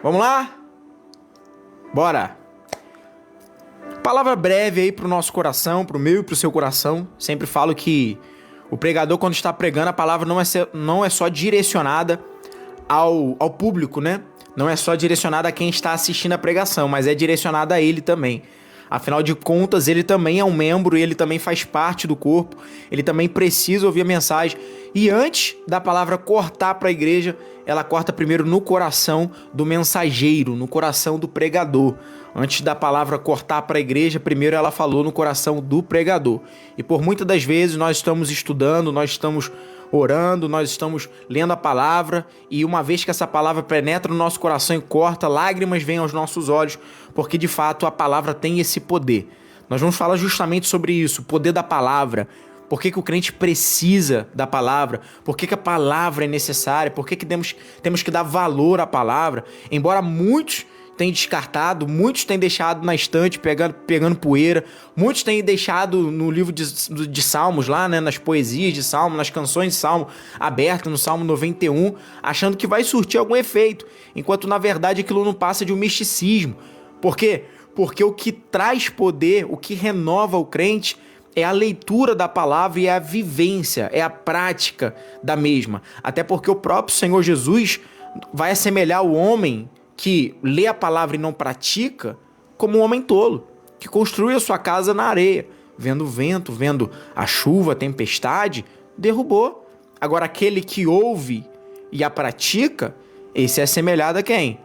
Vamos lá? Bora! Palavra breve aí pro nosso coração, pro meu e pro seu coração. Sempre falo que o pregador, quando está pregando, a palavra não é só direcionada ao público, né? Não é só direcionada a quem está assistindo a pregação, mas é direcionada a ele também. Afinal de contas, ele também é um membro e ele também faz parte do corpo. Ele também precisa ouvir a mensagem. E antes da palavra cortar para a igreja, ela corta primeiro no coração do mensageiro, no coração do pregador. Antes da palavra cortar para a igreja, primeiro ela falou no coração do pregador. E por muitas das vezes nós estamos estudando, nós estamos orando, nós estamos lendo a palavra, e uma vez que essa palavra penetra no nosso coração e corta, lágrimas vêm aos nossos olhos, porque de fato a palavra tem esse poder. Nós vamos falar justamente sobre isso, o poder da palavra. Por que o crente precisa da palavra? Por que a palavra é necessária? Por que temos que dar valor à palavra? Embora muitos tenham descartado, muitos têm deixado na estante pegando poeira, muitos têm deixado no livro de Salmos lá, né, nas poesias de Salmo, nas canções de Salmo, aberto no Salmo 91, achando que vai surtir algum efeito, enquanto na verdade aquilo não passa de um misticismo. Por quê? Porque o que traz poder, o que renova o crente, é a leitura da palavra e a vivência, é a prática da mesma. Até porque o próprio Senhor Jesus vai assemelhar o homem que lê a palavra e não pratica como um homem tolo, que construiu a sua casa na areia, vendo o vento, vendo a chuva, a tempestade, derrubou. Agora aquele que ouve e a pratica, esse é assemelhado a quem?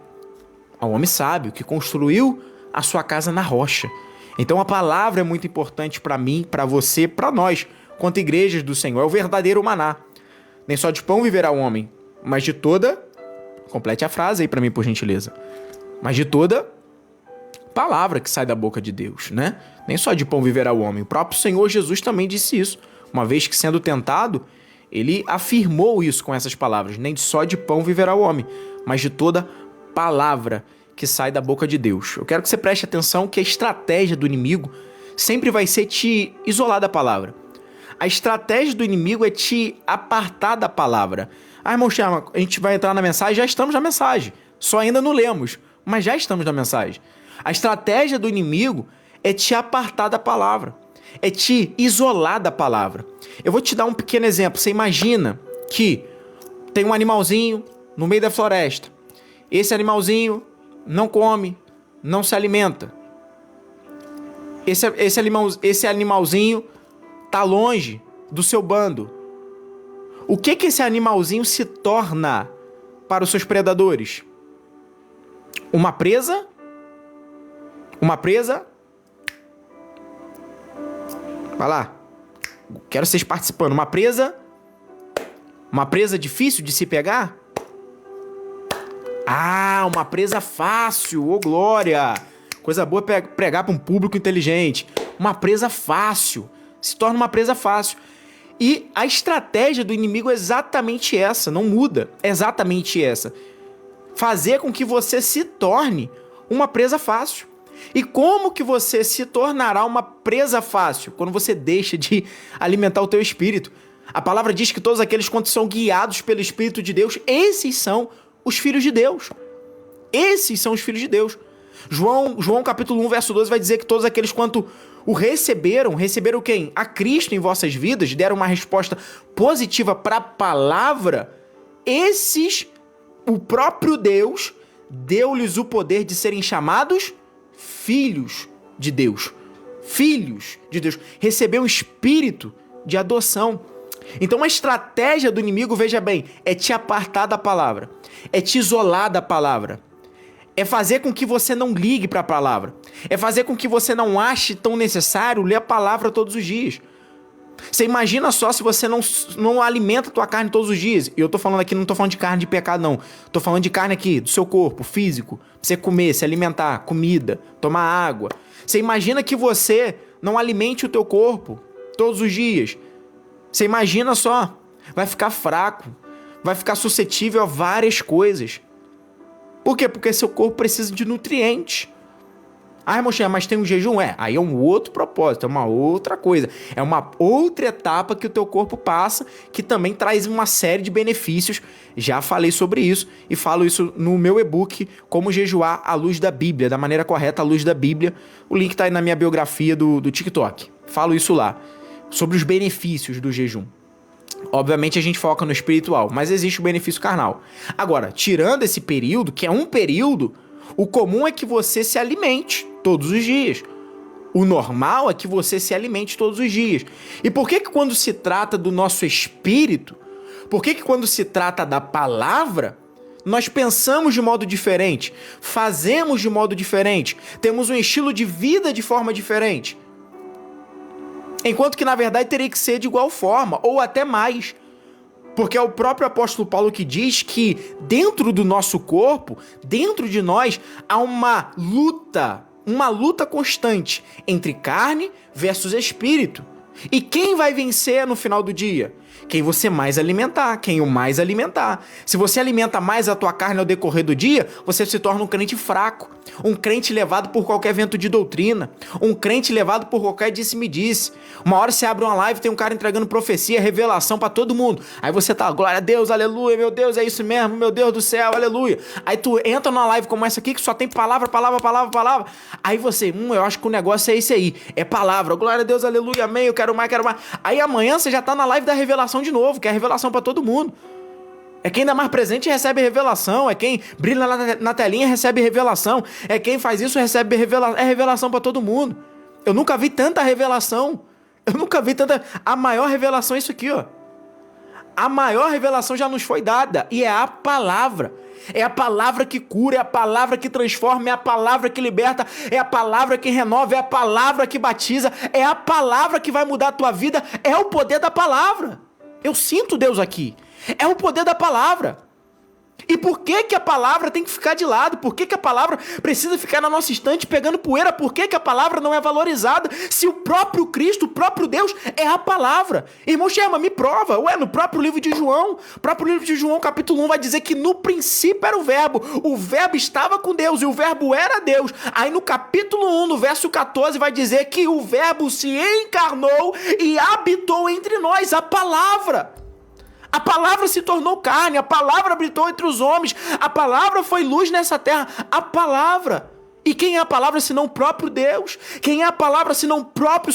Ao homem sábio, que construiu a sua casa na rocha. Então a palavra é muito importante para mim, para você, para nós, quanto igrejas do Senhor. É o verdadeiro maná. Nem só de pão viverá o homem, mas de toda... Complete a frase aí para mim, por gentileza. Mas de toda palavra que sai da boca de Deus, né? Nem só de pão viverá o homem. O próprio Senhor Jesus também disse isso. Uma vez que, sendo tentado, ele afirmou isso com essas palavras. Nem só de pão viverá o homem, mas de toda palavra que sai da boca de Deus. Eu quero que você preste atenção que a estratégia do inimigo sempre vai ser te isolar da palavra. A estratégia do inimigo é te apartar da palavra. Ah, irmão Sherman, a gente vai entrar na mensagem, já estamos na mensagem. Só ainda não lemos, mas já estamos na mensagem. A estratégia do inimigo é te apartar da palavra. É te isolar da palavra. Eu vou te dar um pequeno exemplo. Você imagina que tem um animalzinho no meio da floresta. Esse animalzinho não come, não se alimenta. Esse animalzinho tá longe do seu bando. O que esse animalzinho se torna para os seus predadores? Uma presa? Uma presa? Vai lá. Quero vocês participando. Uma presa? Uma presa difícil de se pegar? Ah, uma presa fácil. Ô, glória! Coisa boa pregar para um público inteligente. Uma presa fácil. Se torna uma presa fácil. E a estratégia do inimigo é exatamente essa, não muda, é exatamente essa. Fazer com que você se torne uma presa fácil. E como que você se tornará uma presa fácil? Quando você deixa de alimentar o teu espírito. A palavra diz que todos aqueles quanto são guiados pelo Espírito de Deus, esses são os filhos de Deus. Esses são os filhos de Deus. João capítulo 1, verso 12 vai dizer que todos aqueles quanto o receberam quem? A Cristo em vossas vidas, deram uma resposta positiva para a palavra, esses, o próprio Deus, deu-lhes o poder de serem chamados filhos de Deus. Filhos de Deus. Recebeu um espírito de adoção. Então a estratégia do inimigo, veja bem, é te apartar da palavra, é te isolar da palavra. É fazer com que você não ligue para a palavra. É fazer com que você não ache tão necessário ler a palavra todos os dias. Você imagina só se você não alimenta a tua carne todos os dias. E eu tô falando aqui, não tô falando de carne de pecado, não. Tô falando de carne aqui, do seu corpo, físico. Pra você comer, se alimentar, comida, tomar água. Você imagina que você não alimente o teu corpo todos os dias. Você imagina só, vai ficar fraco, vai ficar suscetível a várias coisas. Por quê? Porque seu corpo precisa de nutrientes. Ah, irmão, mas tem um jejum? Aí é um outro propósito, é uma outra coisa. É uma outra etapa que o teu corpo passa, que também traz uma série de benefícios. Já falei sobre isso e falo isso no meu e-book, Como Jejuar à Luz da Bíblia, da maneira correta à luz da Bíblia. O link tá aí na minha biografia do TikTok. Falo isso lá, sobre os benefícios do jejum. Obviamente a gente foca no espiritual, mas existe o benefício carnal. Agora, tirando esse período, que é um período, o comum é que você se alimente todos os dias. O normal é que você se alimente todos os dias. E por que quando se trata do nosso espírito, por que quando se trata da palavra, nós pensamos de modo diferente, fazemos de modo diferente, temos um estilo de vida de forma diferente? Enquanto que na verdade teria que ser de igual forma, ou até mais. Porque é o próprio apóstolo Paulo que diz que dentro do nosso corpo, dentro de nós, há uma luta constante entre carne versus espírito. E quem vai vencer no final do dia? Quem você mais alimentar, quem o mais alimentar. Se você alimenta mais a tua carne ao decorrer do dia, você se torna um crente fraco, um crente levado por qualquer vento de doutrina, um crente levado por qualquer disse-me-disse. Uma hora você abre uma live, tem um cara entregando profecia, revelação pra todo mundo. Aí você tá, glória a Deus, aleluia, meu Deus, é isso mesmo, meu Deus do céu, aleluia. Aí tu entra numa live como essa aqui, que só tem palavra. Aí você, eu acho que o negócio é esse aí, é palavra, glória a Deus, aleluia, amém, eu quero mais. Aí amanhã você já tá na live da revelação de novo, que é revelação pra todo mundo. É quem dá mais presente recebe revelação, é quem brilha na telinha recebe revelação, é quem faz isso recebe revelação, é revelação pra todo mundo. Eu nunca vi tanta revelação, a maior revelação é isso aqui, ó. A maior revelação já nos foi dada, e é a palavra. É a palavra que cura, é a palavra que transforma, é a palavra que liberta, é a palavra que renova, é a palavra que batiza, é a palavra que vai mudar a tua vida, é o poder da palavra. Eu sinto Deus aqui. É o poder da palavra. E por que a palavra tem que ficar de lado? Por que a palavra precisa ficar na nossa estante pegando poeira? Por que a palavra não é valorizada? Se o próprio Cristo, o próprio Deus é a palavra. Irmão Sherman, me prova. No próprio livro de João, capítulo 1, vai dizer que no princípio era o verbo estava com Deus e o verbo era Deus. Aí no capítulo 1, no verso 14, vai dizer que o verbo se encarnou e habitou entre nós, a palavra. A palavra se tornou carne, a palavra habitou entre os homens, a palavra foi luz nessa terra, a palavra. E quem é a palavra senão o próprio Deus? Quem é a palavra senão o próprio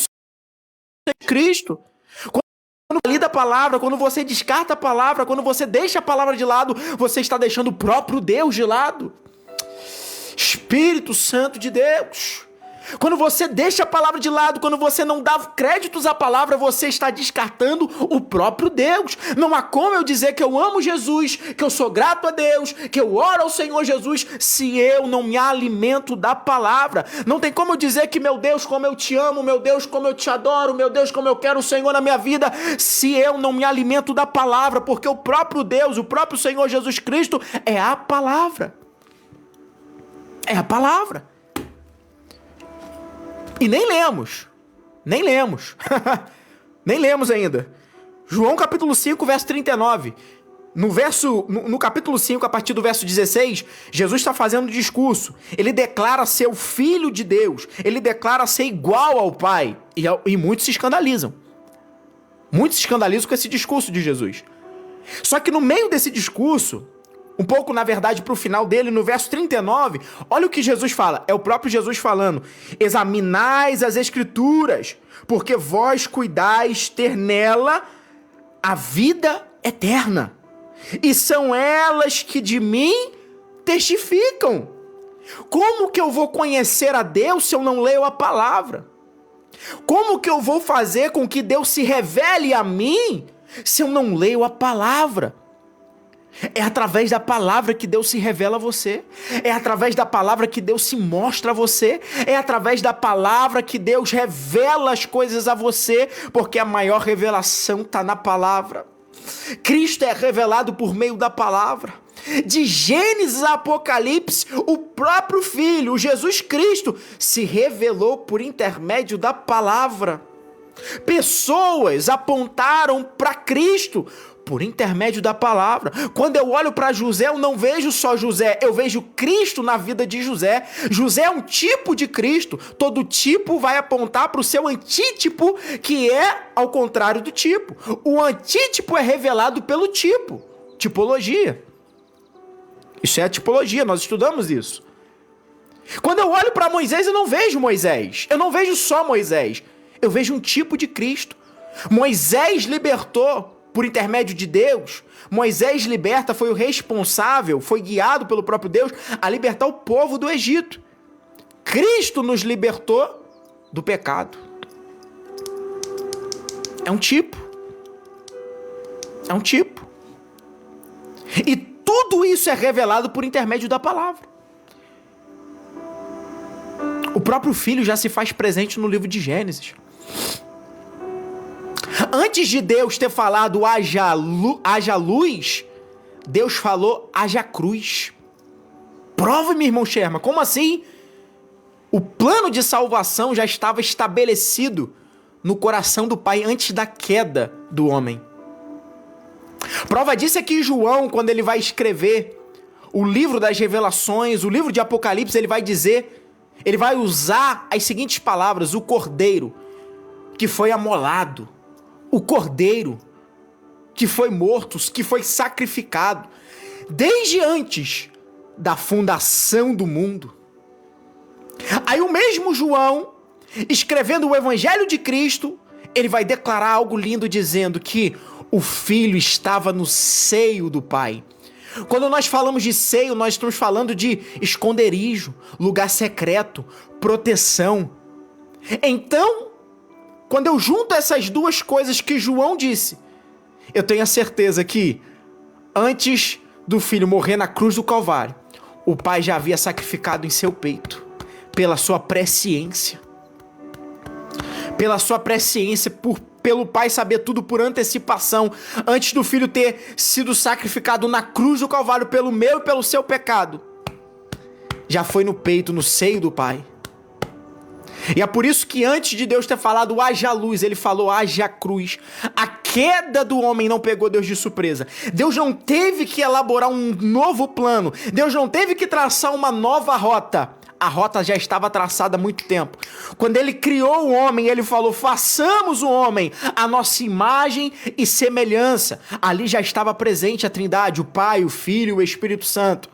Cristo? Quando você lida a palavra, quando você descarta a palavra, quando você deixa a palavra de lado, você está deixando o próprio Deus de lado. Espírito Santo de Deus. Quando você deixa a palavra de lado, quando você não dá créditos à palavra, você está descartando o próprio Deus. Não há como eu dizer que eu amo Jesus, que eu sou grato a Deus, que eu oro ao Senhor Jesus, se eu não me alimento da palavra. Não tem como eu dizer que, meu Deus, como eu te amo, meu Deus, como eu te adoro, meu Deus, como eu quero o Senhor na minha vida, se eu não me alimento da palavra, porque o próprio Deus, o próprio Senhor Jesus Cristo é a palavra. É a palavra. E nem lemos. Nem lemos ainda. João capítulo 5, verso 39. No capítulo 5, a partir do verso 16, Jesus está fazendo um discurso. Ele declara ser o Filho de Deus. Ele declara ser igual ao Pai. E muitos se escandalizam. Muitos se escandalizam com esse discurso de Jesus. Só que no meio desse discurso, um pouco, na verdade, para o final dele, no verso 39, olha o que Jesus fala. É o próprio Jesus falando. Examinais as Escrituras, porque vós cuidais ter nela a vida eterna. E são elas que de mim testificam. Como que eu vou conhecer a Deus se eu não leio a palavra? Como que eu vou fazer com que Deus se revele a mim se eu não leio a palavra? É através da palavra que Deus se revela a você. É através da palavra que Deus se mostra a você. É através da palavra que Deus revela as coisas a você, porque a maior revelação está na palavra. Cristo é revelado por meio da palavra. De Gênesis a Apocalipse, o próprio Filho, o Jesus Cristo, se revelou por intermédio da palavra. Pessoas apontaram para Cristo Por intermédio da palavra. Quando eu olho para José, eu não vejo só José, eu vejo Cristo na vida de José. José é um tipo de Cristo. Todo tipo vai apontar para o seu antítipo, que é ao contrário do tipo. O antítipo é revelado pelo tipo. Tipologia. Isso é a tipologia, nós estudamos isso. Quando eu olho para Moisés, eu não vejo Moisés. Eu não vejo só Moisés. Eu vejo um tipo de Cristo. Moisés libertou por intermédio de Deus. Moisés liberta, foi o responsável, foi guiado pelo próprio Deus a libertar o povo do Egito. Cristo nos libertou do pecado. É um tipo. É um tipo. E tudo isso é revelado por intermédio da palavra. O próprio Filho já se faz presente no livro de Gênesis. Antes de Deus ter falado haja luz, Deus falou haja cruz. Prova, meu irmão Sherman, como assim? O plano de salvação já estava estabelecido no coração do Pai antes da queda do homem. Prova disso é que João, quando ele vai escrever o livro das revelações, o livro de Apocalipse, ele vai usar as seguintes palavras: o cordeiro que foi amolado, o cordeiro que foi morto, que foi sacrificado, desde antes da fundação do mundo. Aí o mesmo João, escrevendo o Evangelho de Cristo, ele vai declarar algo lindo dizendo que o Filho estava no seio do Pai. Quando nós falamos de seio, nós estamos falando de esconderijo, lugar secreto, proteção. Então, quando eu junto essas duas coisas que João disse, eu tenho a certeza que antes do Filho morrer na cruz do Calvário, o Pai já havia sacrificado em seu peito, pela sua presciência. Pela sua presciência, pelo Pai saber tudo por antecipação, antes do Filho ter sido sacrificado na cruz do Calvário pelo meu e pelo seu pecado, já foi no peito, no seio do Pai. E é por isso que antes de Deus ter falado haja luz, ele falou haja cruz. A queda do homem não pegou Deus de surpresa. Deus não teve que elaborar um novo plano. Deus não teve que traçar uma nova rota. A rota já estava traçada há muito tempo. Quando ele criou o homem, ele falou: façamos o homem a nossa imagem e semelhança. Ali já estava presente a Trindade, o Pai, o Filho e o Espírito Santo.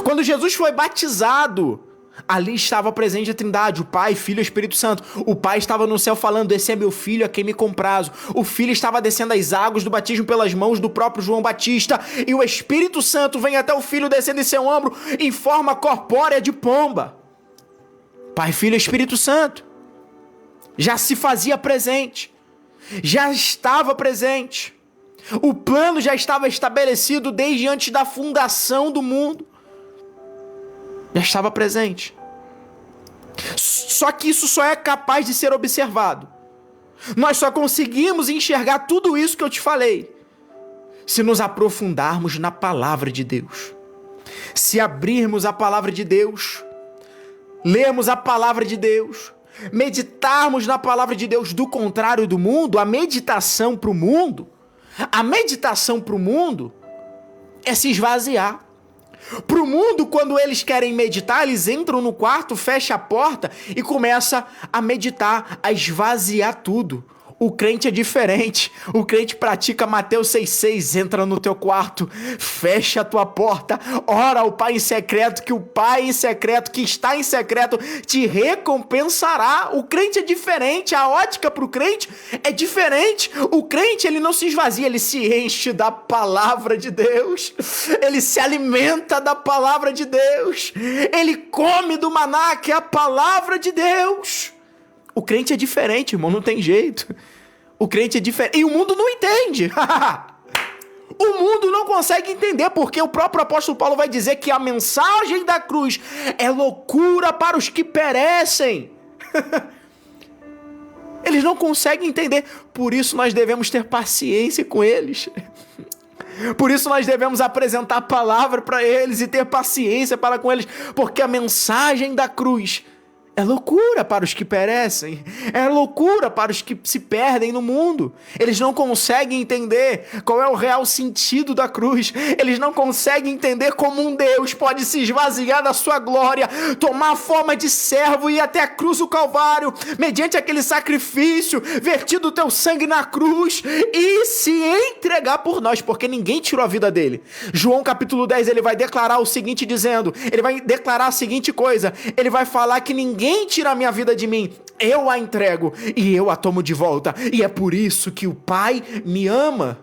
Quando Jesus foi batizado, ali estava presente a Trindade, o Pai, Filho e Espírito Santo. O Pai estava no céu falando: esse é meu Filho a quem me comprazo. O Filho estava descendo as águas do batismo pelas mãos do próprio João Batista. E o Espírito Santo vem até o Filho descendo em seu ombro em forma corpórea de pomba. Pai, Filho e Espírito Santo já se fazia presente. Já estava presente. O plano já estava estabelecido desde antes da fundação do mundo. Já estava presente. Só que isso só é capaz de ser observado. Nós só conseguimos enxergar tudo isso que eu te falei se nos aprofundarmos na palavra de Deus. Se abrirmos a palavra de Deus, lermos a palavra de Deus, meditarmos na palavra de Deus. Do contrário do mundo, a meditação para o mundo é se esvaziar. Para o mundo, quando eles querem meditar, eles entram no quarto, fecham a porta e começam a meditar, a esvaziar tudo. O crente é diferente. O crente pratica Mateus 6,6. Entra no teu quarto, fecha a tua porta, ora ao Pai em secreto, que o Pai em secreto, que está em secreto, te recompensará. O crente é diferente. A ótica para o crente é diferente. O crente, ele não se esvazia, ele se enche da palavra de Deus. Ele se alimenta da palavra de Deus. Ele come do maná, que é a palavra de Deus. O crente é diferente, irmão, não tem jeito. O crente é diferente. E o mundo não entende. O mundo não consegue entender, porque o próprio apóstolo Paulo vai dizer que a mensagem da cruz é loucura para os que perecem. Eles não conseguem entender. Por isso nós devemos ter paciência com eles. Por isso nós devemos apresentar a palavra para eles e ter paciência para com eles, porque a mensagem da cruz É loucura para os que perecem, é loucura para os que se perdem no mundo. Eles não conseguem entender qual é o real sentido da cruz. Eles não conseguem entender como um Deus pode se esvaziar da sua glória, tomar a forma de servo e ir até a cruz do Calvário, mediante aquele sacrifício, vertido o teu sangue na cruz e se entregar por nós, porque ninguém tirou a vida dele. João capítulo 10, ele vai declarar o seguinte dizendo, ele vai declarar a seguinte coisa, ele vai falar que ninguém tira a minha vida de mim, eu a entrego e eu a tomo de volta, e é por isso que o Pai me ama.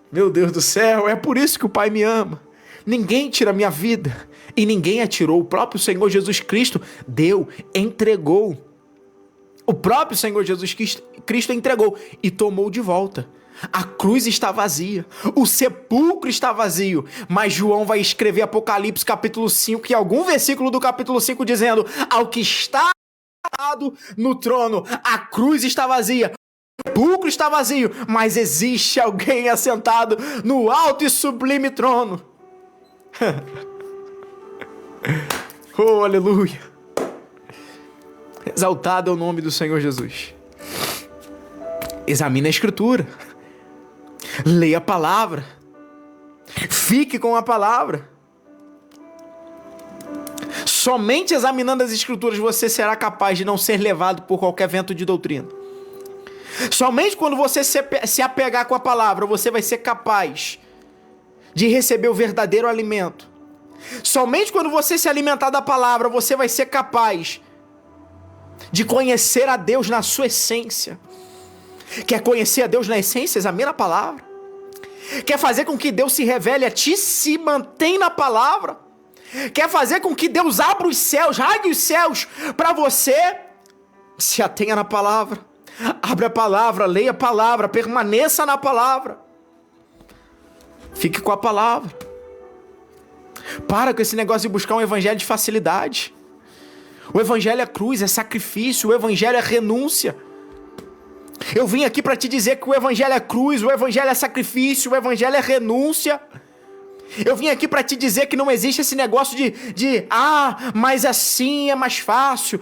Meu Deus do céu, é por isso que o Pai me ama. Ninguém tira a minha vida e ninguém a tirou, o próprio Senhor Jesus Cristo deu, entregou. O próprio Senhor Jesus Cristo entregou e tomou de volta. A cruz está vazia, o sepulcro está vazio, mas João vai escrever Apocalipse capítulo 5 e algum versículo do capítulo 5 dizendo, ao que está sentado no trono, a cruz está vazia, o sepulcro está vazio, mas existe alguém assentado no alto e sublime trono. Oh, aleluia! Exaltado é o nome do Senhor Jesus. Examine a Escritura. Leia a palavra. Fique com a palavra. Somente examinando as Escrituras você será capaz de não ser levado por qualquer vento de doutrina. Somente quando você se apegar com a palavra, você vai ser capaz de receber o verdadeiro alimento. Somente quando você se alimentar da palavra, você vai ser capaz de conhecer a Deus na sua essência. Quer conhecer a Deus na essência? Examina a palavra. Quer fazer com que Deus se revele a ti? Se mantém na palavra. Quer fazer com que Deus abra os céus, rasgue os céus para você? Se atenha na palavra. Abra a palavra, leia a palavra, permaneça na palavra. Fique com a palavra. Para com esse negócio de buscar um evangelho de facilidade. O evangelho é cruz, é sacrifício, o evangelho é renúncia. Eu vim aqui para te dizer que o evangelho é cruz, o evangelho é sacrifício, o evangelho é renúncia. Eu vim aqui para te dizer que não existe esse negócio mas assim é mais fácil.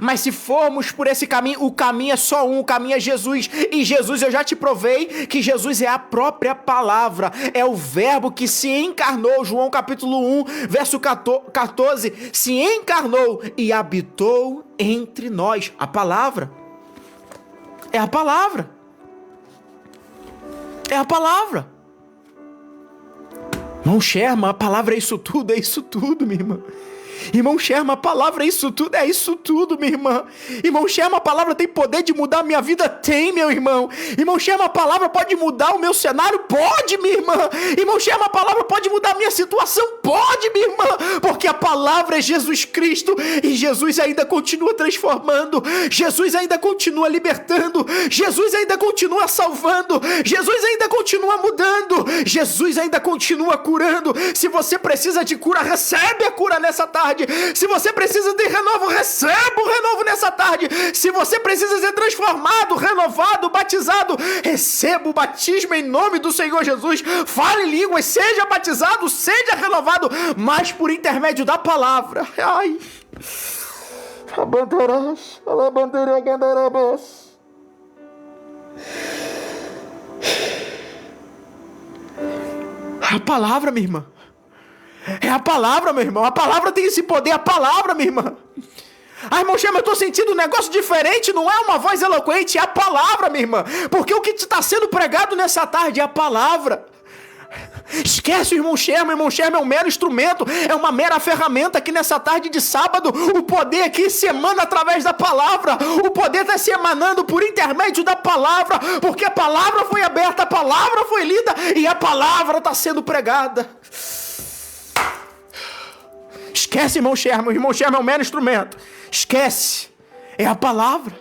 Mas se formos por esse caminho, o caminho é só um, o caminho é Jesus. E Jesus, eu já te provei que Jesus é a própria palavra, é o verbo que se encarnou. João capítulo 1, verso 14, se encarnou e habitou entre nós. A palavra. É a palavra. É a palavra. Irmão Sherman, a palavra é isso tudo, minha irmã. Irmão Sherman, a palavra é isso tudo, minha irmã. Irmão Sherman, a palavra tem poder de mudar a minha vida? Tem, meu irmão. Irmão Sherman, a palavra pode mudar o meu cenário? Pode, minha irmã. Irmão Sherman, a palavra pode mudar a minha situação? Pode, minha irmã. Porque a palavra é Jesus Cristo e Jesus ainda continua transformando. Jesus ainda continua libertando. Jesus ainda continua salvando. Jesus ainda continua mudando. Jesus ainda continua curando. Se você precisa de cura, recebe a cura nessa tarde. Se você precisa de renovo, receba o renovo nessa tarde. Se você precisa ser transformado, renovado, batizado, receba o batismo em nome do Senhor Jesus. Fale línguas, seja batizado, seja renovado, mas por intermédio da palavra. Ai. A palavra, minha irmã. É a palavra, meu irmão. A palavra tem esse poder. A palavra, minha irmã. Irmão Sherman, eu tô sentindo um negócio diferente. Não é uma voz eloquente, é a palavra, minha irmã. Porque o que está sendo pregado nessa tarde é a palavra. Esquece o irmão Sherman. Irmão Sherman é um mero instrumento, é uma mera ferramenta aqui nessa tarde de sábado. O poder aqui se emana através da palavra. O poder está se emanando por intermédio da palavra, porque a palavra foi aberta, a palavra foi lida e a palavra está sendo pregada. Esquece, irmão Sherman. O irmão Sherman é um mero instrumento. Esquece. É a palavra.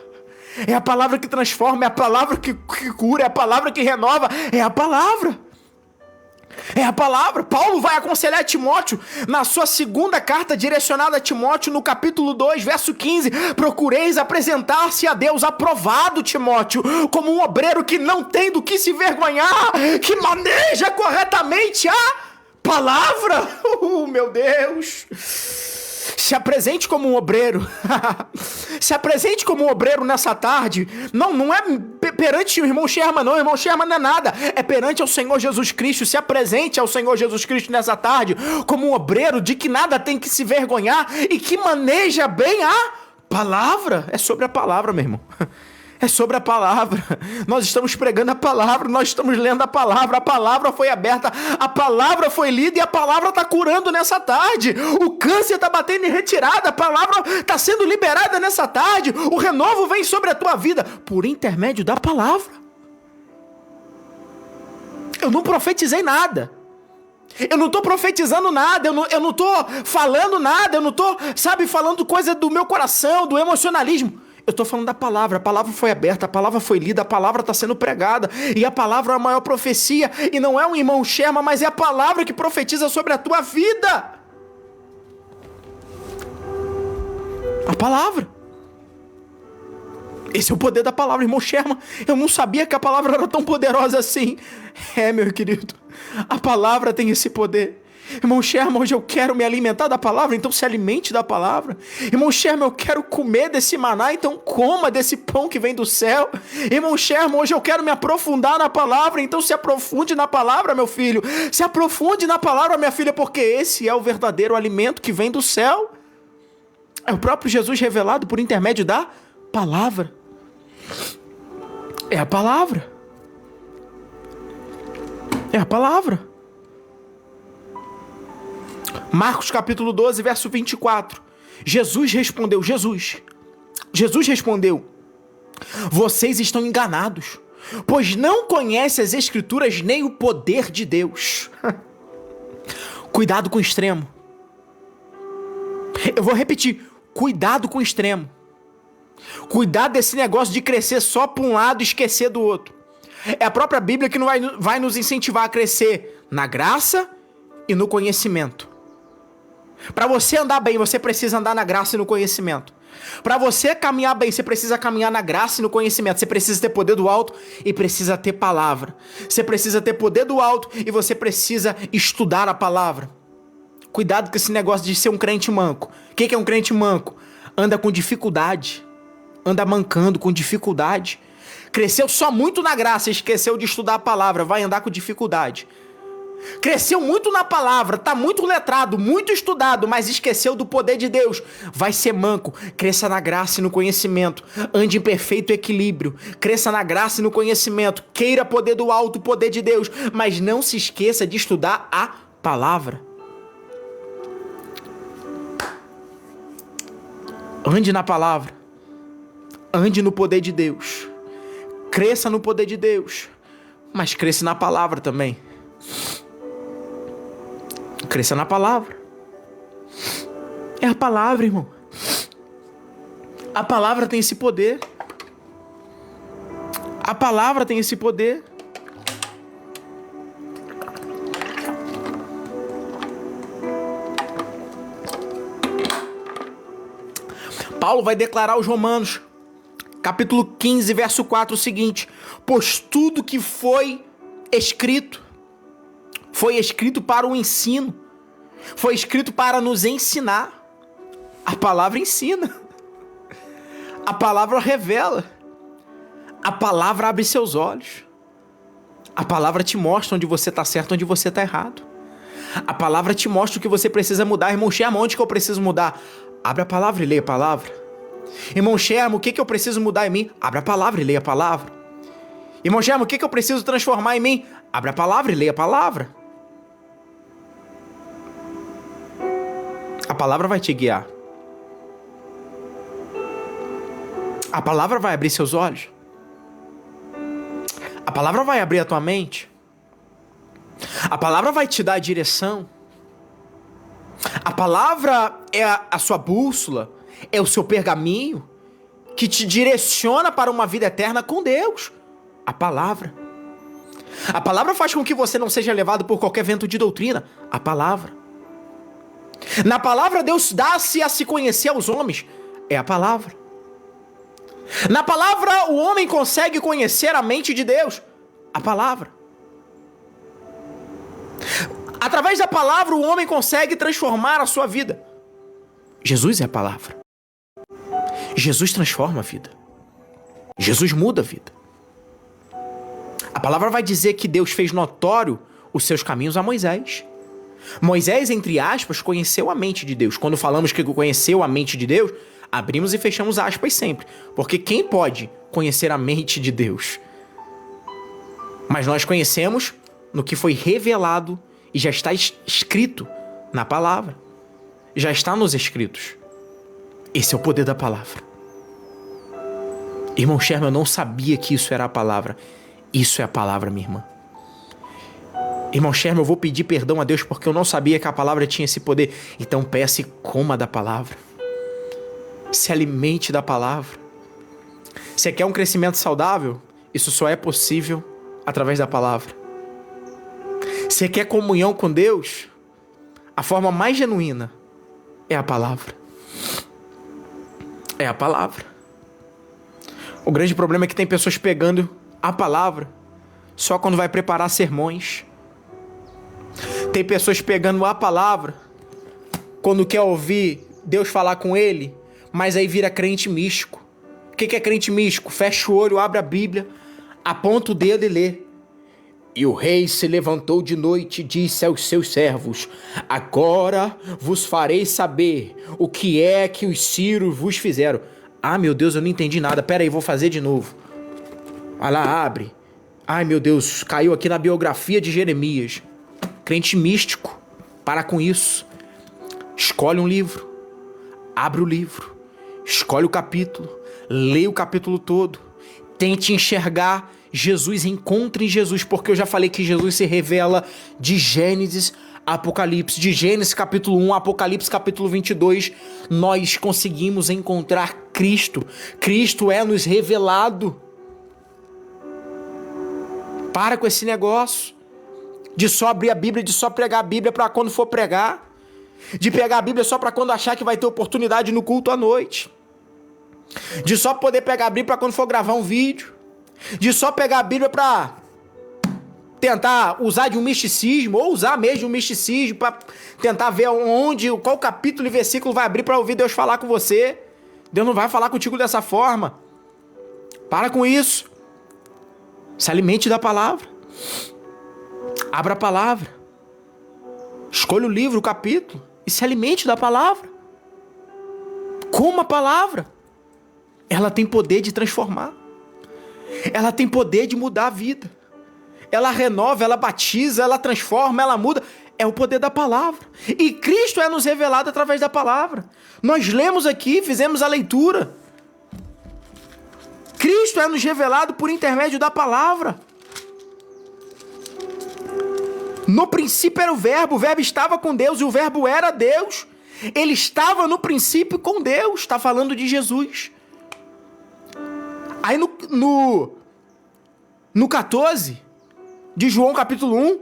É a palavra que transforma, é a palavra que cura, é a palavra que renova, é a palavra. É a palavra. Paulo vai aconselhar Timóteo na sua segunda carta direcionada a Timóteo, no capítulo 2, verso 15. Procureis apresentar-se a Deus aprovado, Timóteo, como um obreiro que não tem do que se vergonhar, que maneja corretamente a palavra. Meu Deus. Se apresente como um obreiro. Se apresente como um obreiro nessa tarde. Não é perante o irmão Sherman, não. O irmão Sherman não é nada. É perante ao Senhor Jesus Cristo. Se apresente ao Senhor Jesus Cristo nessa tarde como um obreiro de que nada tem que se vergonhar e que maneja bem a palavra. É sobre a palavra, meu irmão. É sobre a palavra. Nós estamos pregando a palavra, nós estamos lendo a palavra foi aberta, a palavra foi lida e a palavra está curando nessa tarde. O câncer está batendo em retirada, a palavra está sendo liberada nessa tarde. O renovo vem sobre a tua vida por intermédio da palavra. Eu não profetizei nada. Eu não estou profetizando nada, eu não estou falando nada, eu não estou, falando coisa do meu coração, do emocionalismo. Eu estou falando da palavra, a palavra foi aberta, a palavra foi lida, a palavra está sendo pregada, e a palavra é a maior profecia, e não é um irmão Sherman, mas é a palavra que profetiza sobre a tua vida. A palavra. Esse é o poder da palavra, irmão Sherman. Eu não sabia que a palavra era tão poderosa assim. É, meu querido, a palavra tem esse poder. Irmão Sherman, hoje eu quero me alimentar da palavra, então se alimente da palavra. Irmão Sherman, eu quero comer desse maná, então coma desse pão que vem do céu. Irmão Sherman, hoje eu quero me aprofundar na palavra, então se aprofunde na palavra, meu filho. Se aprofunde na palavra, minha filha, porque esse é o verdadeiro alimento que vem do céu. É o próprio Jesus revelado por intermédio da palavra. É a palavra. É a palavra. Marcos capítulo 12, verso 24. Jesus respondeu, vocês estão enganados, pois não conhecem as Escrituras nem o poder de Deus. Cuidado com o extremo. Eu vou repetir, cuidado com o extremo. Cuidado desse negócio de crescer só para um lado e esquecer do outro. É a própria Bíblia que vai nos incentivar a crescer na graça e no conhecimento. Para você andar bem, você precisa andar na graça e no conhecimento. Para você caminhar bem, você precisa caminhar na graça e no conhecimento. Você precisa ter poder do alto e precisa ter palavra. Você precisa ter poder do alto e você precisa estudar a palavra. Cuidado com esse negócio de ser um crente manco. O que é um crente manco? Anda com dificuldade. Anda mancando com dificuldade. Cresceu só muito na graça, esqueceu de estudar a palavra, vai andar com dificuldade. Cresceu muito na palavra, tá muito letrado, muito estudado, mas esqueceu do poder de Deus. Vai ser manco. Cresça na graça e no conhecimento. Ande em perfeito equilíbrio. Cresça na graça e no conhecimento. Queira poder do alto, poder de Deus, mas não se esqueça de estudar a palavra. Ande na palavra. Ande no poder de Deus. Cresça no poder de Deus, mas cresça na palavra também. Cresça na palavra. É a palavra, irmão. A palavra tem esse poder. A palavra tem esse poder. Paulo vai declarar aos Romanos, capítulo 15, verso 4, o seguinte: pois tudo que foi escrito para o ensino, foi escrito para nos ensinar. A palavra ensina. A palavra revela. A palavra abre seus olhos. A palavra te mostra onde você está certo, onde você está errado. A palavra te mostra o que você precisa mudar. Irmão Sherman, onde que eu preciso mudar? Abre a palavra e leia a palavra. Irmão Sherman, o que eu preciso mudar em mim? Abre a palavra e leia a palavra. Irmão Sherman, o que eu preciso transformar em mim? Abre a palavra e leia a palavra. A palavra vai te guiar. A palavra vai abrir seus olhos. A palavra vai abrir a tua mente. A palavra vai te dar a direção. A palavra é a sua bússola, é o seu pergaminho que te direciona para uma vida eterna com Deus. A palavra. A palavra faz com que você não seja levado por qualquer vento de doutrina. A palavra. Na palavra Deus dá-se a se conhecer aos homens. É a palavra. Na palavra o homem consegue conhecer a mente de Deus. A palavra. Através da palavra o homem consegue transformar a sua vida. Jesus é a palavra. Jesus transforma a vida. Jesus muda a vida. A palavra vai dizer que Deus fez notório os seus caminhos a Moisés. Moisés, entre aspas, conheceu a mente de Deus. Quando falamos que conheceu a mente de Deus, abrimos e fechamos aspas sempre. Porque quem pode conhecer a mente de Deus? Mas nós conhecemos no que foi revelado e já está escrito na palavra. Já está nos escritos. Esse é o poder da palavra. Irmão Sherman, eu não sabia que isso era a palavra. Isso é a palavra, minha irmã. Irmão Sherman, eu vou pedir perdão a Deus porque eu não sabia que a palavra tinha esse poder. Então peça e coma da palavra. Se alimente da palavra. Você quer um crescimento saudável? Isso só é possível através da palavra. Você quer comunhão com Deus? A forma mais genuína é a palavra. É a palavra. O grande problema é que tem pessoas pegando a palavra só quando vai preparar sermões. Tem pessoas pegando a palavra quando quer ouvir Deus falar com ele, mas aí vira crente místico. O que é crente místico? Fecha o olho, abre a Bíblia, aponta o dedo e lê. E o rei se levantou de noite e disse aos seus servos: agora vos farei saber o que é que os sírios vos fizeram. Ah, meu Deus, eu não entendi nada. Pera aí, vou fazer de novo. Vai lá, abre. Ai, meu Deus, caiu aqui na biografia de Jeremias. Crente místico, para com isso. Escolhe um livro, abre o livro, escolhe o capítulo, lê o capítulo todo, tente enxergar Jesus, encontre Jesus, porque eu já falei que Jesus se revela de Gênesis a Apocalipse. De Gênesis capítulo 1 a Apocalipse capítulo 22, nós conseguimos encontrar Cristo. Cristo é nos revelado. Para com esse negócio de só abrir a Bíblia, de só pregar a Bíblia para quando for pregar, de pegar a Bíblia só para quando achar que vai ter oportunidade no culto à noite, de só poder pegar a Bíblia para quando for gravar um vídeo, de só pegar a Bíblia para tentar usar de um misticismo, ou usar mesmo de um misticismo para tentar ver qual capítulo e versículo vai abrir para ouvir Deus falar com você. Deus não vai falar contigo dessa forma. Para com isso. Se alimente da palavra. Abra a palavra. Escolha o livro, o capítulo e se alimente da palavra. Coma a palavra. Ela tem poder de transformar. Ela tem poder de mudar a vida. Ela renova, ela batiza, ela transforma, ela muda. É o poder da palavra. E Cristo é nos revelado através da palavra. Nós lemos aqui, fizemos a leitura. Cristo é nos revelado por intermédio da palavra. No princípio era o verbo estava com Deus e o verbo era Deus. Ele estava no princípio com Deus. Está falando de Jesus. Aí no 14 de João capítulo 1,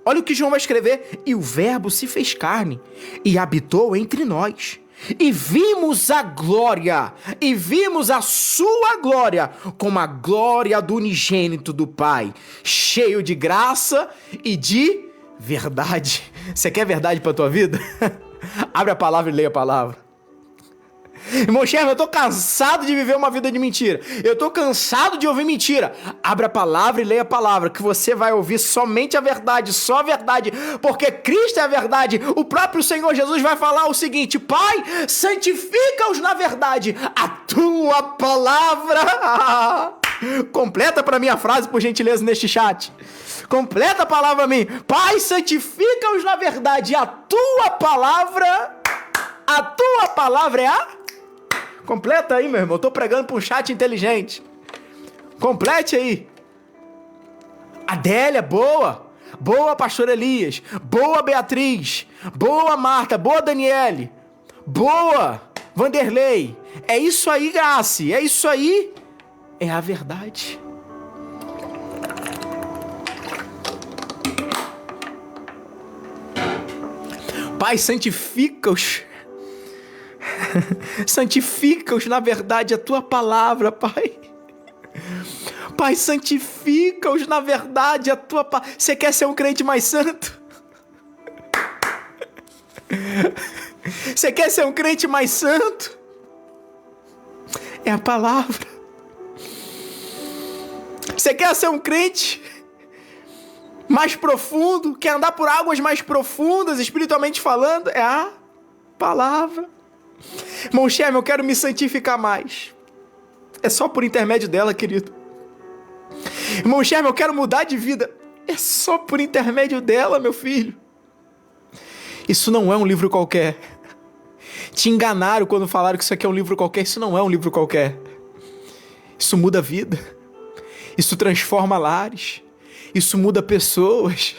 olha o que João vai escrever. E o verbo se fez carne e habitou entre nós. E vimos a glória, e vimos a sua glória, como a glória do unigênito do Pai, cheio de graça e de verdade. Você quer verdade para a tua vida? Abre a palavra e leia a palavra. Irmão Sherman, eu tô cansado de viver uma vida de mentira. Eu tô cansado de ouvir mentira. Abre a palavra e leia a palavra, que você vai ouvir somente a verdade, só a verdade, porque Cristo é a verdade. O próprio Senhor Jesus vai falar o seguinte: Pai, santifica-os na verdade. A tua palavra... Completa para mim a frase, por gentileza, neste chat. Completa a palavra a mim. Pai, santifica-os na verdade. A tua palavra é a... Completa aí, meu irmão. Eu tô pregando para um chat inteligente. Complete aí. Adélia, boa. Boa, pastor Elias. Boa, Beatriz. Boa, Marta. Boa, Daniele. Boa, Vanderlei. É isso aí, Grace. É isso aí. É a verdade. Pai, santifica-os. Santifica-os na verdade, a tua palavra, Pai. Pai, santifica-os na verdade, a tua palavra. Você quer ser um crente mais santo? Você quer ser um crente mais santo? É a palavra. Você quer ser um crente mais profundo? Quer andar por águas mais profundas, espiritualmente falando? É a palavra. Irmão Sherman, eu quero me santificar mais. É só por intermédio dela, querido. Irmão Sherman, eu quero mudar de vida. É só por intermédio dela, meu filho. Isso não é um livro qualquer. Te enganaram quando falaram que isso aqui é um livro qualquer. Isso não é um livro qualquer. Isso muda a vida. Isso transforma lares. Isso muda pessoas.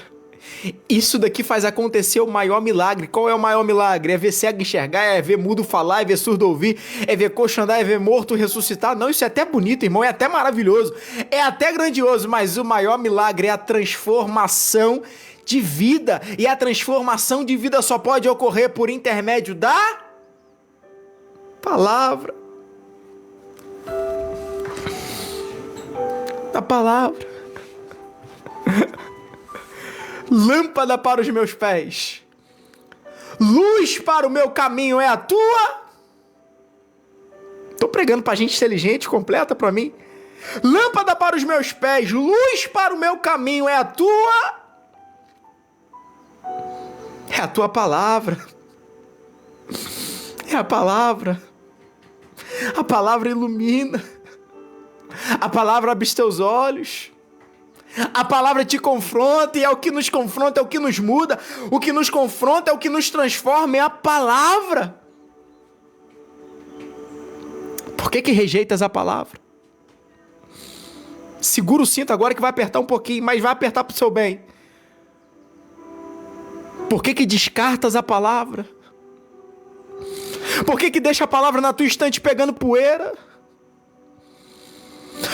Isso daqui faz acontecer o maior milagre. Qual é o maior milagre? É ver cego enxergar, é ver mudo falar, é ver surdo ouvir, é ver coxo andar, é ver morto ressuscitar. Não, isso é até bonito, irmão, é até maravilhoso, é até grandioso, mas o maior milagre é a transformação de vida. E a transformação de vida só pode ocorrer por intermédio da palavra. Da palavra. Lâmpada para os meus pés, luz para o meu caminho é a tua. Tô pregando pra gente inteligente, completa pra mim. Lâmpada para os meus pés, luz para o meu caminho é a tua. É a tua palavra. É a palavra. A palavra ilumina. A palavra abre os teus olhos. A palavra te confronta, e é o que nos confronta, é o que nos muda. O que nos confronta é o que nos transforma, é a palavra. Por que rejeitas a palavra? Segura o cinto agora que vai apertar um pouquinho, mas vai apertar pro seu bem. Por que descartas a palavra? Por que deixa a palavra na tua estante pegando poeira?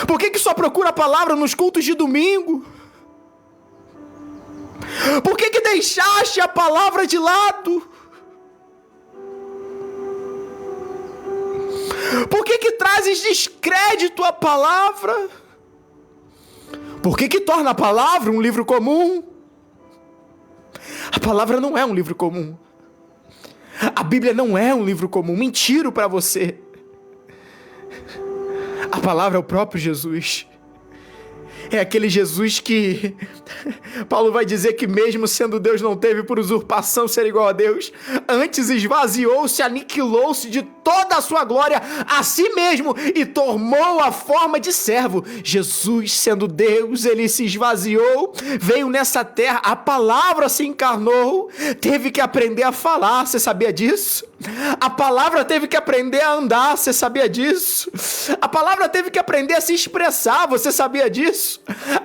Por que só procura a palavra nos cultos de domingo? Por que deixaste a palavra de lado? Por que trazes descrédito à palavra? Por que torna a palavra um livro comum? A palavra não é um livro comum. A Bíblia não é um livro comum. Mentiro para você. A palavra é o próprio Jesus. É aquele Jesus que Paulo vai dizer que mesmo sendo Deus não teve por usurpação ser igual a Deus. Antes esvaziou-se, aniquilou-se de toda a sua glória a si mesmo e tomou a forma de servo. Jesus, sendo Deus, ele se esvaziou, veio nessa terra, a palavra se encarnou, teve que aprender a falar, você sabia disso? A palavra teve que aprender a andar, você sabia disso? A palavra teve que aprender a se expressar, você sabia disso?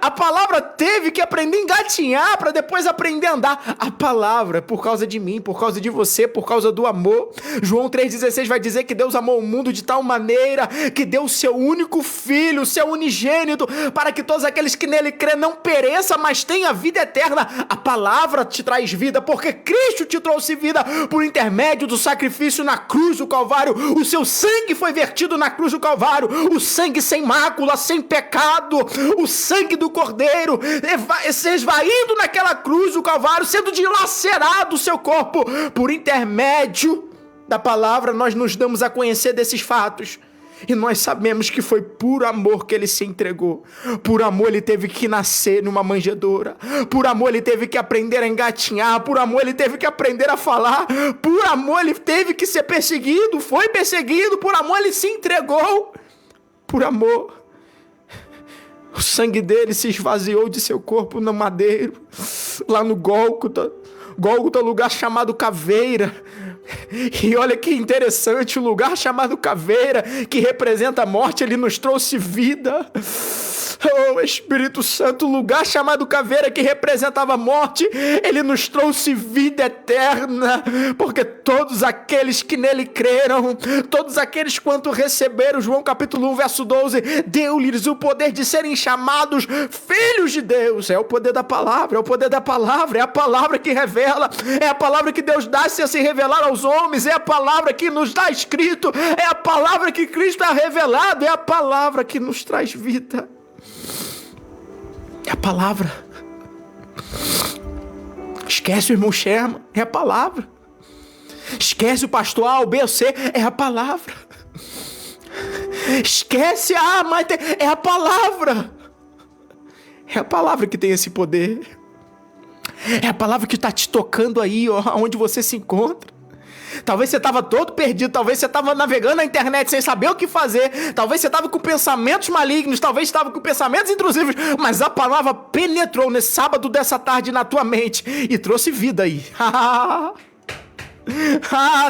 A palavra teve que aprender a engatinhar para depois aprender a andar. A palavra, por causa de mim, por causa de você, por causa do amor. João 3,16 vai dizer que Deus amou o mundo de tal maneira que deu o seu único filho, o seu unigênito, para que todos aqueles que nele crê não pereçam, mas tenham vida eterna. A palavra te traz vida, porque Cristo te trouxe vida por intermédio do sacrifício na cruz do Calvário. O seu sangue foi vertido na cruz do Calvário, o sangue sem mácula, sem pecado, o sangue do Cordeiro se esvaindo naquela cruz do Calvário, sendo dilacerado o seu corpo. Por intermédio da palavra nós nos damos a conhecer desses fatos. E nós sabemos que foi por amor que ele se entregou. Por amor ele teve que nascer numa manjedoura. Por amor ele teve que aprender a engatinhar. Por amor ele teve que aprender a falar. Por amor ele teve que ser perseguido. Foi perseguido. Por amor ele se entregou. Por amor. O sangue dele se esvaziou de seu corpo no madeiro. Lá no Gólgota. Gólgota, lugar chamado Caveira. E olha que interessante, o lugar chamado Caveira, que representa a morte, ele nos trouxe vida. Oh, Espírito Santo, o lugar chamado Caveira, que representava a morte, ele nos trouxe vida eterna, porque todos aqueles que nele creram, todos aqueles quanto receberam, João capítulo 1, verso 12, deu-lhes o poder de serem chamados filhos de Deus. É o poder da palavra, é o poder da palavra, é a palavra que revela, é a palavra que Deus dá se revelar aos homens, é a palavra que nos dá escrito, é a palavra que Cristo é revelado, é a palavra que nos traz vida. É a palavra. Esquece o irmão Sherman, é a palavra. Esquece o pastor A, o B ou C, é a palavra. Esquece, mas é a palavra. É a palavra que tem esse poder. É a palavra que está te tocando aí, onde você se encontra. Talvez você estava todo perdido, talvez você estava navegando na internet sem saber o que fazer, talvez você estava com pensamentos malignos, talvez estava com pensamentos intrusivos, mas a palavra penetrou nesse sábado dessa tarde na tua mente e trouxe vida aí.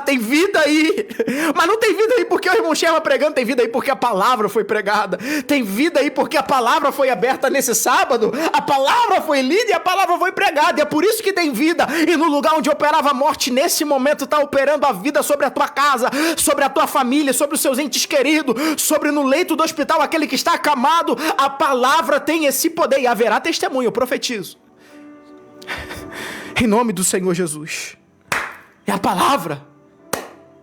Tem vida aí. Mas não tem vida aí porque o irmão Sherman pregando, tem vida aí porque a palavra foi pregada. Tem vida aí porque a palavra foi aberta nesse sábado. A palavra foi lida e a palavra foi pregada. E é por isso que tem vida. E no lugar onde operava a morte, nesse momento está operando a vida sobre a tua casa, sobre a tua família, sobre os seus entes queridos, sobre no leito do hospital aquele que está acamado. A palavra tem esse poder e haverá testemunho, eu profetizo. Em nome do Senhor Jesus. É a palavra.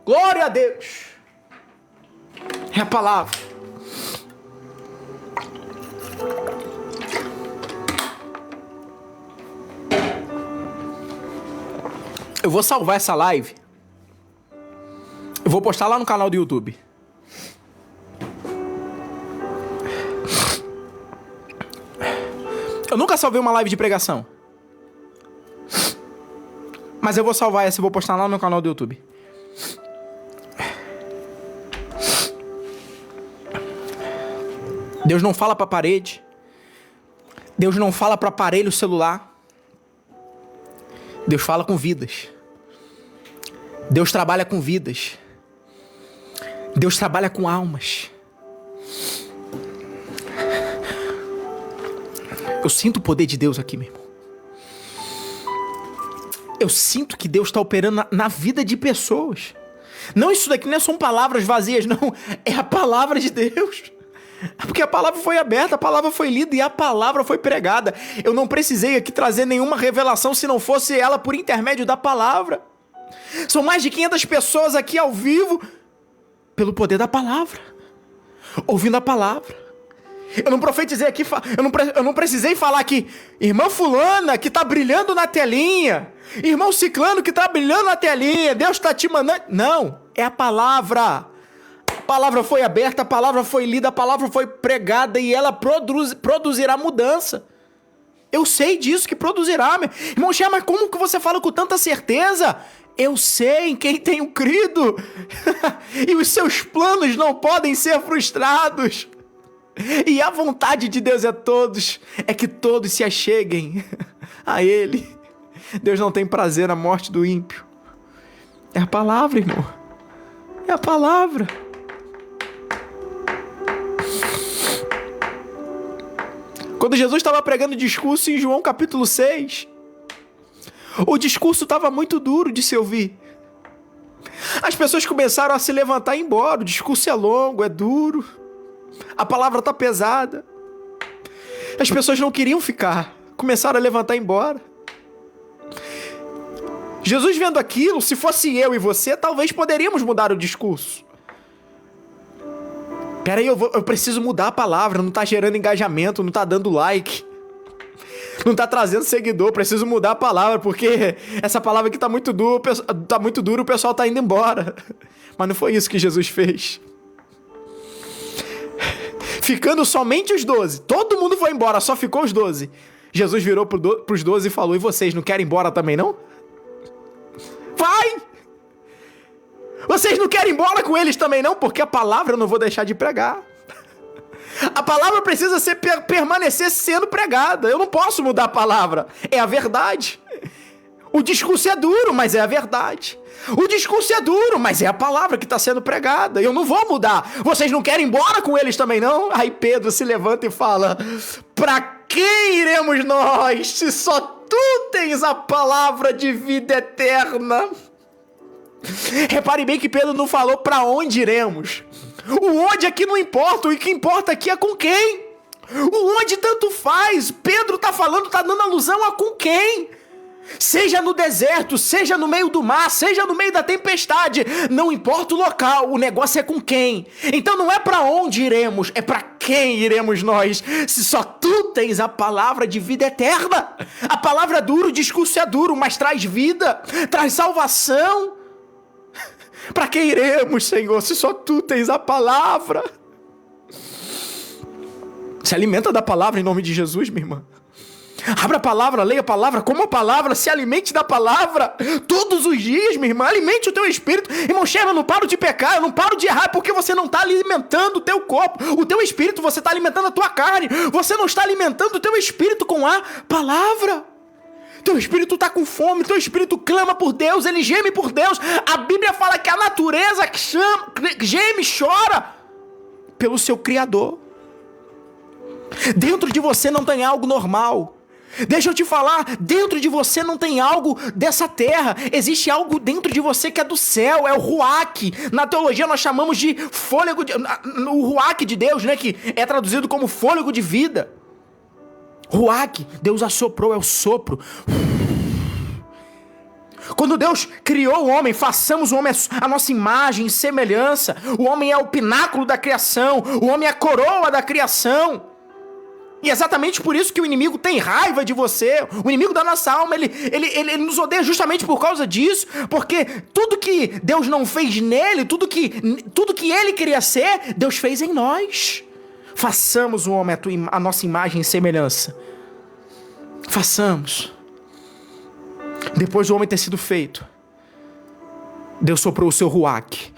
Glória a Deus. É a palavra. Eu vou salvar essa live. Eu vou postar lá no canal do YouTube. Eu nunca salvei uma live de pregação. Mas eu vou salvar essa e vou postar lá no meu canal do YouTube. Deus não fala para parede. Deus não fala para aparelho celular. Deus fala com vidas. Deus trabalha com vidas. Deus trabalha com almas. Eu sinto o poder de Deus aqui, meu irmão. Eu sinto que Deus está operando na vida de pessoas. Não, isso daqui não são palavras vazias, não. É a palavra de Deus. Porque a palavra foi aberta, a palavra foi lida e a palavra foi pregada. Eu não precisei aqui trazer nenhuma revelação se não fosse ela por intermédio da palavra. São mais de 500 pessoas aqui ao vivo pelo poder da palavra. Ouvindo a palavra. Eu não profetizei aqui, eu não precisei falar aqui, irmã fulana que tá brilhando na telinha, irmão ciclano que tá brilhando na telinha, Deus tá te mandando. Não, é a palavra. A palavra foi aberta, a palavra foi lida, a palavra foi pregada e ela produzirá mudança. Eu sei disso que produzirá. Irmão Xé, mas como que você fala com tanta certeza? Eu sei em quem tenho crido. E os seus planos não podem ser frustrados. E a vontade de Deus é que todos se acheguem a Ele. Deus não tem prazer na morte do ímpio. É a palavra, irmão. É a palavra. Quando Jesus estava pregando o discurso em João capítulo 6, o discurso estava muito duro de se ouvir. As pessoas começaram a se levantar e ir embora. O discurso é longo, é duro. A palavra está pesada. As pessoas não queriam ficar. Começaram a levantar e ir embora. Jesus vendo aquilo, se fosse eu e você, talvez poderíamos mudar o discurso. Peraí, eu preciso mudar a palavra. Não está gerando engajamento, não está dando like. Não está trazendo seguidor. Preciso mudar a palavra, porque essa palavra aqui está muito dura, o pessoal está indo embora. Mas não foi isso que Jesus fez. Ficando somente os 12. Todo mundo foi embora, só ficou os 12. Jesus virou para os 12 e falou: e vocês não querem ir embora também, não? Vai! Vocês não querem ir embora com eles também, não? Porque a palavra eu não vou deixar de pregar. A palavra precisa permanecer sendo pregada. Eu não posso mudar a palavra. É a verdade. O discurso é duro, mas é a verdade. O discurso é duro, mas é a palavra que está sendo pregada. Eu não vou mudar. Vocês não querem ir embora com eles também, não? Aí Pedro se levanta e fala: para quem iremos nós, se só tu tens a palavra de vida eterna? Repare bem que Pedro não falou para onde iremos. O onde aqui não importa, o que importa aqui é com quem. O onde tanto faz. Pedro está falando, está dando alusão a com quem. Seja no deserto, seja no meio do mar, seja no meio da tempestade, não importa o local, o negócio é com quem. Então não é para onde iremos, é para quem iremos nós, se só tu tens a palavra de vida eterna. A palavra é dura, o discurso é duro, mas traz vida, traz salvação. Para que iremos, Senhor, se só Tu tens a palavra? Se alimenta da palavra em nome de Jesus, minha irmã. Abra a palavra, leia a palavra, coma a palavra, se alimente da palavra todos os dias, minha irmã. Alimente o teu espírito. Irmão, eu não paro de pecar, eu não paro de errar, porque você não está alimentando o teu corpo, o teu espírito, você está alimentando a tua carne. Você não está alimentando o teu espírito com a palavra. Teu espírito está com fome, teu espírito clama por Deus, ele geme por Deus. A Bíblia fala que a natureza geme, chora pelo seu Criador. Dentro de você não tem algo normal. Deixa eu te falar, dentro de você não tem algo dessa terra. Existe algo dentro de você que é do céu, é o ruach. Na teologia nós chamamos de fôlego, o ruach de Deus, né, que é traduzido como fôlego de vida. Ruach, Deus assoprou, é o sopro. Quando Deus criou o homem, façamos o homem a nossa imagem e semelhança. O homem é o pináculo da criação, o homem é a coroa da criação. E é exatamente por isso que o inimigo tem raiva de você. O inimigo da nossa alma, ele nos odeia justamente por causa disso. Porque tudo que Deus não fez nele, tudo que ele queria ser, Deus fez em nós. Façamos o homem a nossa imagem e semelhança. Façamos. Depois do homem ter sido feito, Deus soprou o seu ruach.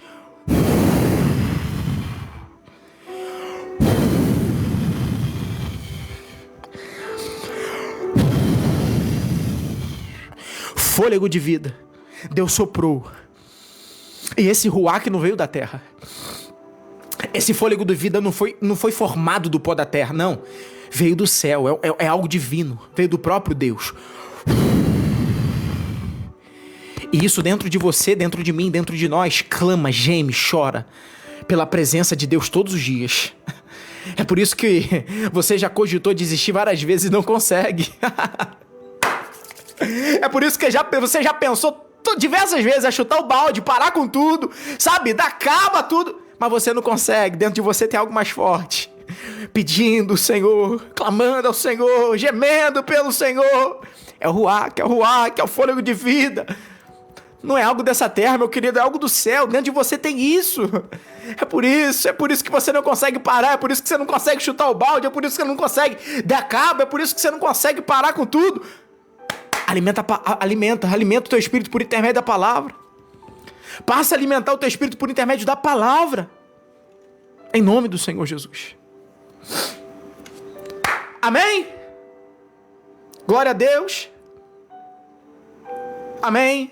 Fôlego de vida. Deus soprou. E esse ruach não veio da terra. Esse fôlego de vida não foi formado do pó da terra, não. Veio do céu, é algo divino. Veio do próprio Deus. E isso dentro de você, dentro de mim, dentro de nós, clama, geme, chora pela presença de Deus todos os dias. É por isso que você já cogitou desistir várias vezes e não consegue. É por isso que você já pensou diversas vezes a chutar o balde, parar com tudo, sabe? Dar cabo a tudo. Mas você não consegue. Dentro de você tem algo mais forte. Pedindo o Senhor, clamando ao Senhor, gemendo pelo Senhor. É o ruach, é o fôlego de vida. Não é algo dessa terra, meu querido, é algo do céu. Dentro de você tem isso. É por isso que você não consegue parar. É por isso que você não consegue chutar o balde. É por isso que você não consegue dar cabo. É por isso que você não consegue parar com tudo. Alimenta o teu espírito por intermédio da palavra. Passa a alimentar o teu espírito por intermédio da palavra. Em nome do Senhor Jesus. Amém? Glória a Deus. Amém.